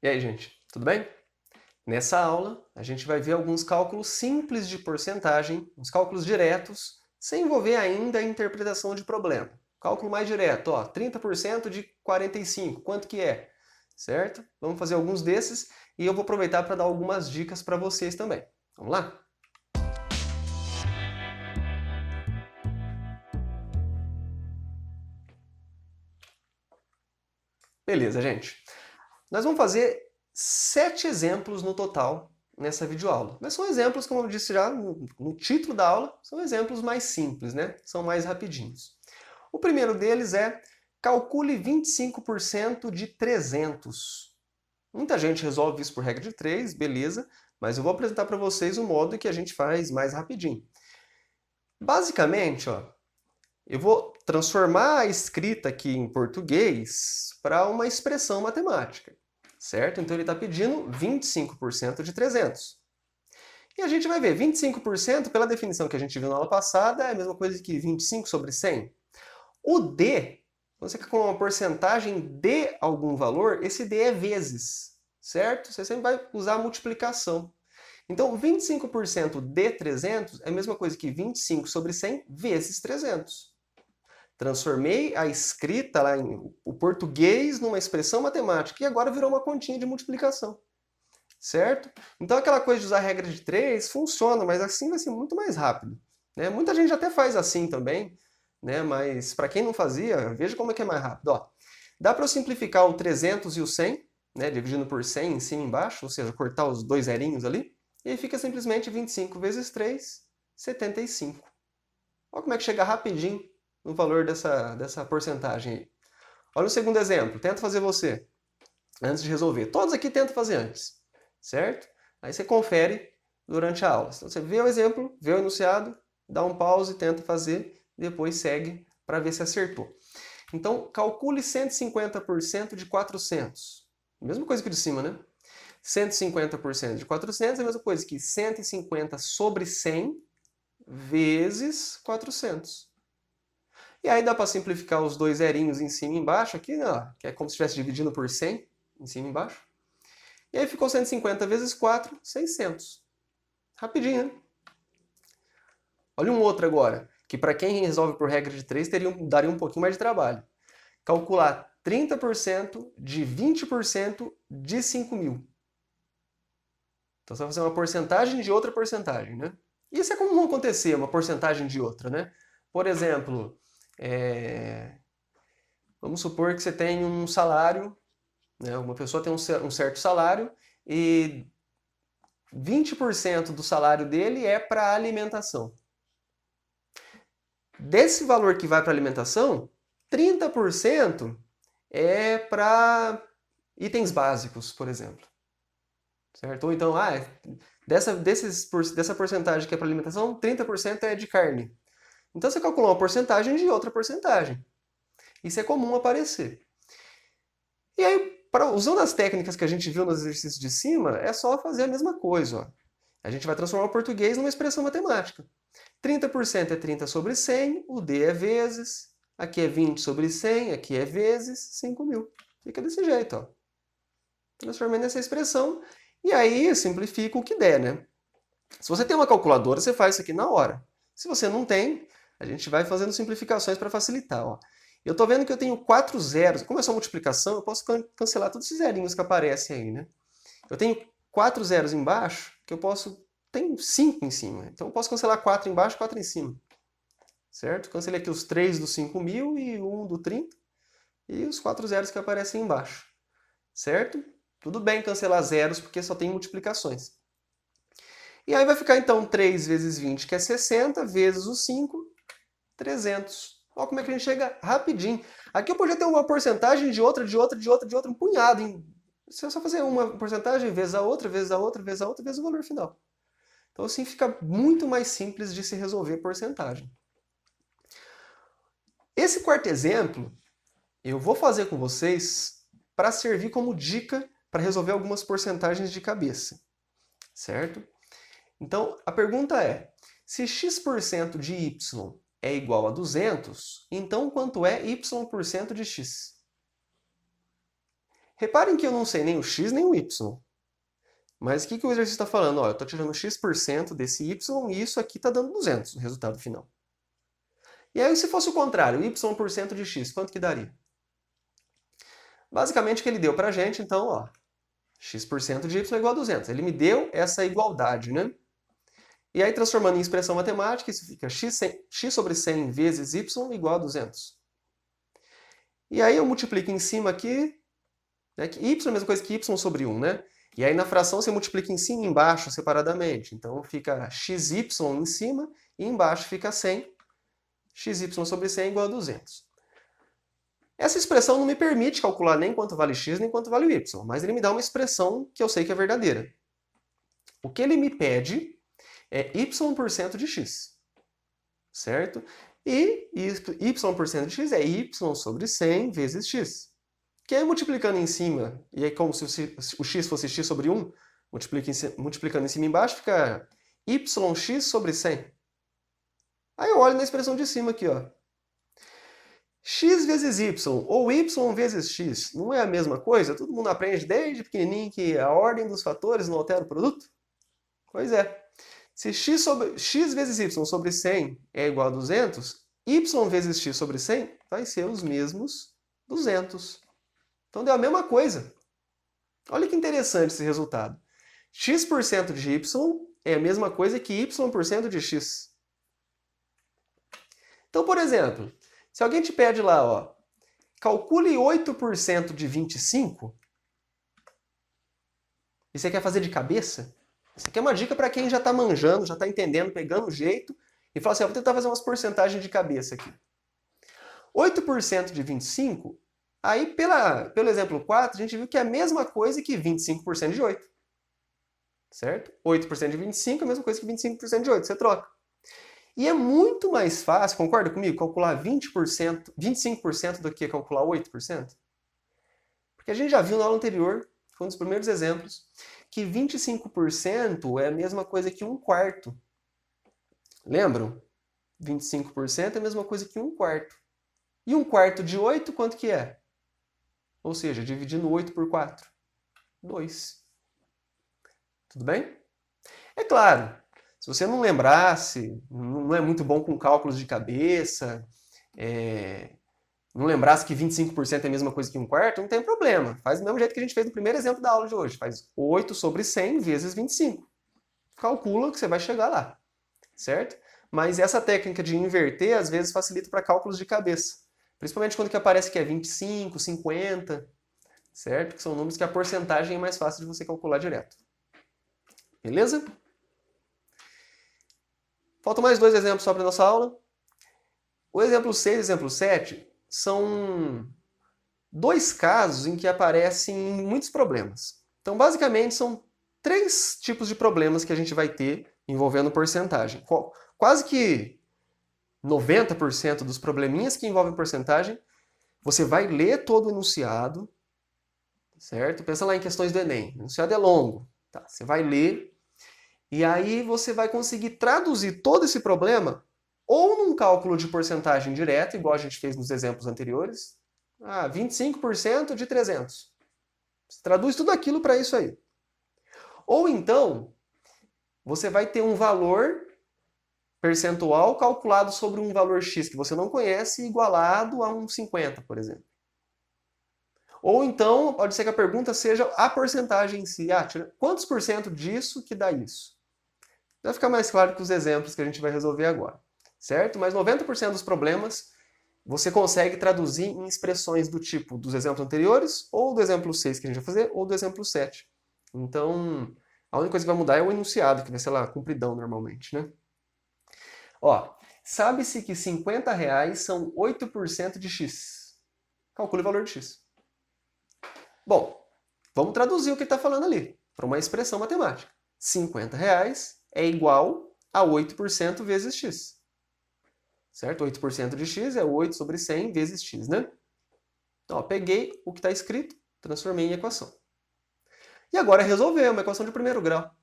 E aí, gente, tudo bem? Nessa aula, a gente vai ver alguns cálculos simples de porcentagem, uns cálculos diretos, sem envolver ainda a interpretação de problema. Cálculo mais direto, ó, 30% de 45, quanto que é? Certo? Vamos fazer alguns desses e eu vou aproveitar para dar algumas dicas para vocês também. Vamos lá? Beleza, gente. Nós vamos fazer 7 exemplos no total nessa videoaula. Mas são exemplos, como eu disse já no título da aula, são exemplos mais simples, né? São mais rapidinhos. O primeiro deles é calcule 25% de 300. Muita gente resolve isso por regra de 3, beleza, mas eu vou apresentar para vocês o modo que a gente faz mais rapidinho. Basicamente, ó, eu vou transformar a escrita aqui em português para uma expressão matemática, certo? Então ele está pedindo 25% de 300. E a gente vai ver, 25%, pela definição que a gente viu na aula passada, é a mesma coisa que 25 sobre 100. O D, quando você quer com uma porcentagem de algum valor, esse D é vezes, certo? Você sempre vai usar a multiplicação. Então, 25% de 300 é a mesma coisa que 25 sobre 100 vezes 300. Transformei a escrita, lá o português, numa expressão matemática e agora virou uma continha de multiplicação. Certo? Então aquela coisa de usar a regra de 3 funciona, mas assim vai ser muito mais rápido. Né? Muita gente até faz assim também, né? Mas para quem não fazia, veja como é que é mais rápido. Ó, dá para eu simplificar o 300 e o 100, né? Dividindo por 100 em cima e embaixo, ou seja, cortar os dois zerinhos ali, e aí fica simplesmente 25 vezes 3, 75. Olha como é que chega rapidinho no valor dessa porcentagem aí. Olha o segundo exemplo, tenta fazer você, antes de resolver. Todos aqui tentam fazer antes, certo? Aí você confere durante a aula. Então você vê o exemplo, vê o enunciado, dá um pause, tenta fazer, depois segue para ver se acertou. Então, calcule 150% de 400. Mesma coisa que o de cima, né? 150% de 400 é a mesma coisa que 150 sobre 100 vezes 400. E aí dá para simplificar os dois zerinhos em cima e embaixo aqui, ó, que é como se estivesse dividindo por 100, em cima e embaixo. E aí ficou 150 vezes 4, 600. Rapidinho, né? Olha um outro agora, que para quem resolve por regra de 3 daria um pouquinho mais de trabalho. Calcular 30% de 20% de 5 mil. Então você vai fazer uma porcentagem de outra porcentagem, né? Isso é comum acontecer, uma porcentagem de outra, né? Por exemplo, vamos supor que você tem um salário, né? Uma pessoa tem um certo salário e 20% do salário dele é para alimentação. Desse valor que vai para alimentação, 30% é para itens básicos, por exemplo. Certo? Ou então, dessa porcentagem que é para alimentação, 30% é de carne. Então você calculou uma porcentagem de outra porcentagem. Isso é comum aparecer. E aí, usando as técnicas que a gente viu nos exercícios de cima, é só fazer a mesma coisa. Ó. A gente vai transformar o português numa expressão matemática. 30% é 30 sobre 100, o D é vezes, aqui é 20 sobre 100, aqui é vezes 5 mil. Fica desse jeito. Ó. Transformei nessa expressão e aí simplifica o que der, né? Se você tem uma calculadora, você faz isso aqui na hora. Se você não tem, a gente vai fazendo simplificações para facilitar. Ó. Eu estou vendo que eu tenho 4 zeros. Como é só multiplicação, eu posso cancelar todos esses zerinhos que aparecem aí, né? Eu tenho 4 zeros embaixo, que eu posso... Tem 5 em cima. Então eu posso cancelar 4 embaixo e 4 em cima. Certo? Cancelei aqui os 3 do 5 mil e 1 do 30. E os 4 zeros que aparecem embaixo. Certo? Tudo bem cancelar zeros, porque só tem multiplicações. E aí vai ficar então 3 vezes 20, que é 60, vezes os 5, 300. Olha como é que a gente chega rapidinho. Aqui eu podia ter uma porcentagem de outra, um punhado. Se eu só fazer uma porcentagem, vezes a outra, vezes a outra, vezes a outra, vezes o valor final. Então assim fica muito mais simples de se resolver porcentagem. Esse quarto exemplo eu vou fazer com vocês para servir como dica para resolver algumas porcentagens de cabeça. Certo? Então, a pergunta é, se x% de y é igual a 200, então quanto é y% de x? Reparem que eu não sei nem o x nem o y. Mas o que o exercício está falando? Ó, eu estou tirando x% desse y e isso aqui está dando 200 no resultado final. E aí, se fosse o contrário, y% de x, quanto que daria? Basicamente, o que ele deu para a gente, então, ó, x% de y é igual a 200. Ele me deu essa igualdade, né? E aí, transformando em expressão matemática, isso fica x sobre 100 vezes y igual a 200. E aí eu multiplico em cima aqui, né, que y é a mesma coisa que y sobre 1, né? E aí na fração você multiplica em cima e embaixo separadamente. Então fica xy em cima e embaixo fica 100. Xy sobre 100 é igual a 200. Essa expressão não me permite calcular nem quanto vale x nem quanto vale o y, mas ele me dá uma expressão que eu sei que é verdadeira. O que ele me pede é y% de x, certo? E y% de x é y sobre 100 vezes x. Que aí multiplicando em cima, e aí como se o x fosse x sobre 1, multiplicando em cima e embaixo, fica yx sobre 100. Aí eu olho na expressão de cima aqui, ó. X vezes y, ou y vezes x, não é a mesma coisa? Todo mundo aprende desde pequenininho que a ordem dos fatores não altera o produto? Pois é. Se x vezes y sobre 100 é igual a 200, y vezes x sobre 100 vai ser os mesmos 200. Então deu a mesma coisa. Olha que interessante esse resultado. X% de y é a mesma coisa que y% de x. Então, por exemplo, se alguém te pede lá, ó, calcule 8% de 25, e você quer fazer de cabeça, isso aqui é uma dica para quem já está manjando, já está entendendo, pegando o jeito, e fala assim, ó, vou tentar fazer umas porcentagens de cabeça aqui. 8% de 25, aí pelo exemplo 4, a gente viu que é a mesma coisa que 25% de 8. Certo? 8% de 25 é a mesma coisa que 25% de 8, você troca. E é muito mais fácil, concorda comigo, calcular 25% do que calcular 8%? Porque a gente já viu na aula anterior, foi um dos primeiros exemplos, que 25% é a mesma coisa que 1/4. Lembram? 25% é a mesma coisa que 1/4. E 1/4 de 8, quanto que é? Ou seja, dividindo 8 por 4. 2. Tudo bem? É claro, se você não lembrasse, não é muito bom com cálculos de cabeça, não lembrasse que 25% é a mesma coisa que 1/4, não tem problema. Faz do mesmo jeito que a gente fez no primeiro exemplo da aula de hoje. Faz 8 sobre 100 vezes 25. Calcula que você vai chegar lá, certo? Mas essa técnica de inverter, às vezes, facilita para cálculos de cabeça. Principalmente quando que aparece que é 25, 50, certo? Que são números que a porcentagem é mais fácil de você calcular direto. Beleza? Faltam mais 2 exemplos só para a nossa aula. O exemplo 6 e o exemplo 7 são 2 casos em que aparecem muitos problemas. Então, basicamente, são 3 tipos de problemas que a gente vai ter envolvendo porcentagem. Quase que 90% dos probleminhas que envolvem porcentagem, você vai ler todo o enunciado, certo? Pensa lá em questões do Enem. O enunciado é longo. Tá? Você vai ler e aí você vai conseguir traduzir todo esse problema ou num cálculo de porcentagem direto, igual a gente fez nos exemplos anteriores. 25% de 300. Você traduz tudo aquilo para isso aí. Ou então, você vai ter um valor percentual calculado sobre um valor x que você não conhece, igualado a um 50, por exemplo. Ou então, pode ser que a pergunta seja a porcentagem em si. Quantos por cento disso que dá isso? Vai ficar mais claro que os exemplos que a gente vai resolver agora. Certo? Mas 90% dos problemas você consegue traduzir em expressões do tipo dos exemplos anteriores, ou do exemplo 6 que a gente vai fazer, ou do exemplo 7. Então, a única coisa que vai mudar é o enunciado, que vai ser lá compridão normalmente, né? Ó, sabe-se que 50 reais são 8% de x. Calcule o valor de x. Bom, vamos traduzir o que ele está falando ali, para uma expressão matemática. 50 reais é igual a 8% vezes x. Certo? 8% de x é 8 sobre 100 vezes x, né? Então, ó, peguei o que está escrito, transformei em equação. E agora resolver, uma equação de primeiro grau.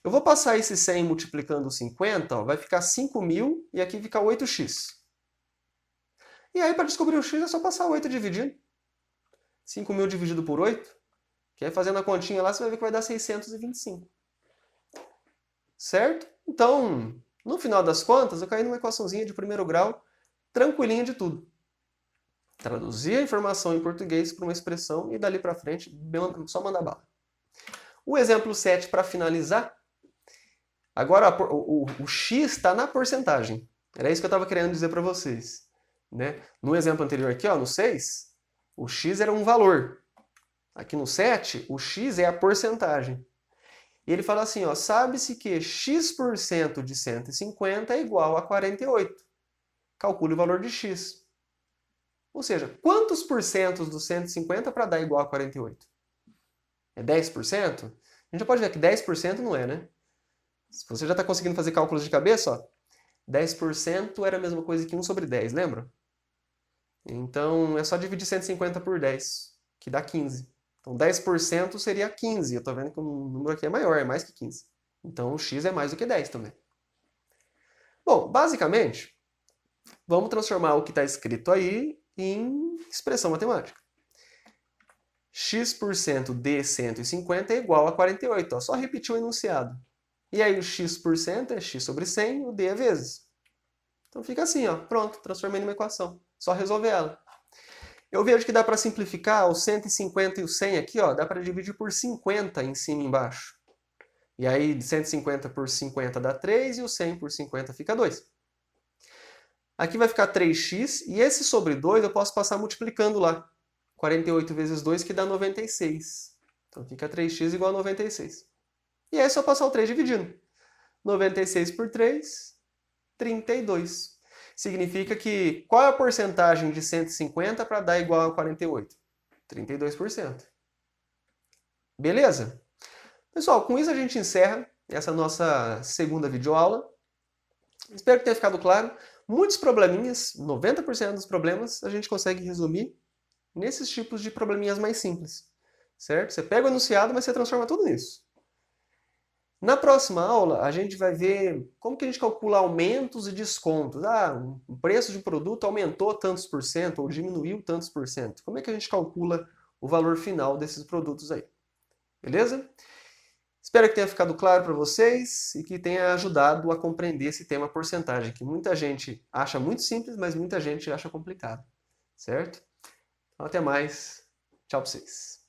Eu vou passar esse 100 multiplicando 50, ó, vai ficar 5.000 e aqui fica 8x. E aí, para descobrir o x, é só passar 8 dividindo. 5.000 dividido por 8 Que aí fazendo a continha lá, você vai ver que vai dar 625. Certo? Então, no final das contas, eu caí numa equaçãozinha de primeiro grau, tranquilinha de tudo. Traduzir a informação em português para uma expressão e dali para frente, só mandar bala. O exemplo 7, para finalizar. Agora, o x está na porcentagem. Era isso que eu estava querendo dizer para vocês. Né? No exemplo anterior aqui, ó, no 6, o x era um valor. Aqui no 7, o x é a porcentagem. E ele fala assim, ó, sabe-se que x% de 150 é igual a 48. Calcule o valor de x. Ou seja, quantos porcentos dos 150 para dar igual a 48? É 10%? A gente já pode ver que 10% não é, né? Se você já está conseguindo fazer cálculos de cabeça, ó, 10% era a mesma coisa que 1 sobre 10, lembra? Então, é só dividir 150 por 10, que dá 15. Então, 10% seria 15. Eu estou vendo que o número aqui é maior, é mais que 15. Então, o x é mais do que 10 também. Bom, basicamente, vamos transformar o que está escrito aí em expressão matemática. X% de 150 é igual a 48. Ó, só repetir o enunciado. E aí o x% é x sobre 100, o d é vezes. Então fica assim, ó, pronto, transformei numa equação. Só resolver ela. Eu vejo que dá para simplificar o 150 e o 100 aqui, ó, dá para dividir por 50 em cima e embaixo. E aí 150 por 50 dá 3 e o 100 por 50 fica 2. Aqui vai ficar 3x e esse sobre 2 eu posso passar multiplicando lá. 48 vezes 2 que dá 96. Então fica 3x igual a 96. E aí é só passar o 3 dividindo. 96 por 3, 32. Significa que qual é a porcentagem de 150 para dar igual a 48? 32%. Beleza? Pessoal, com isso a gente encerra essa nossa segunda videoaula. Espero que tenha ficado claro. Muitos probleminhas, 90% dos problemas, a gente consegue resumir nesses tipos de probleminhas mais simples. Certo? Você pega o enunciado, mas você transforma tudo nisso. Na próxima aula, a gente vai ver como que a gente calcula aumentos e descontos. Ah, o preço de um produto aumentou tantos por cento ou diminuiu tantos por cento. Como é que a gente calcula o valor final desses produtos aí? Beleza? Espero que tenha ficado claro para vocês e que tenha ajudado a compreender esse tema porcentagem, que muita gente acha muito simples, mas muita gente acha complicado. Certo? Então, até mais. Tchau para vocês.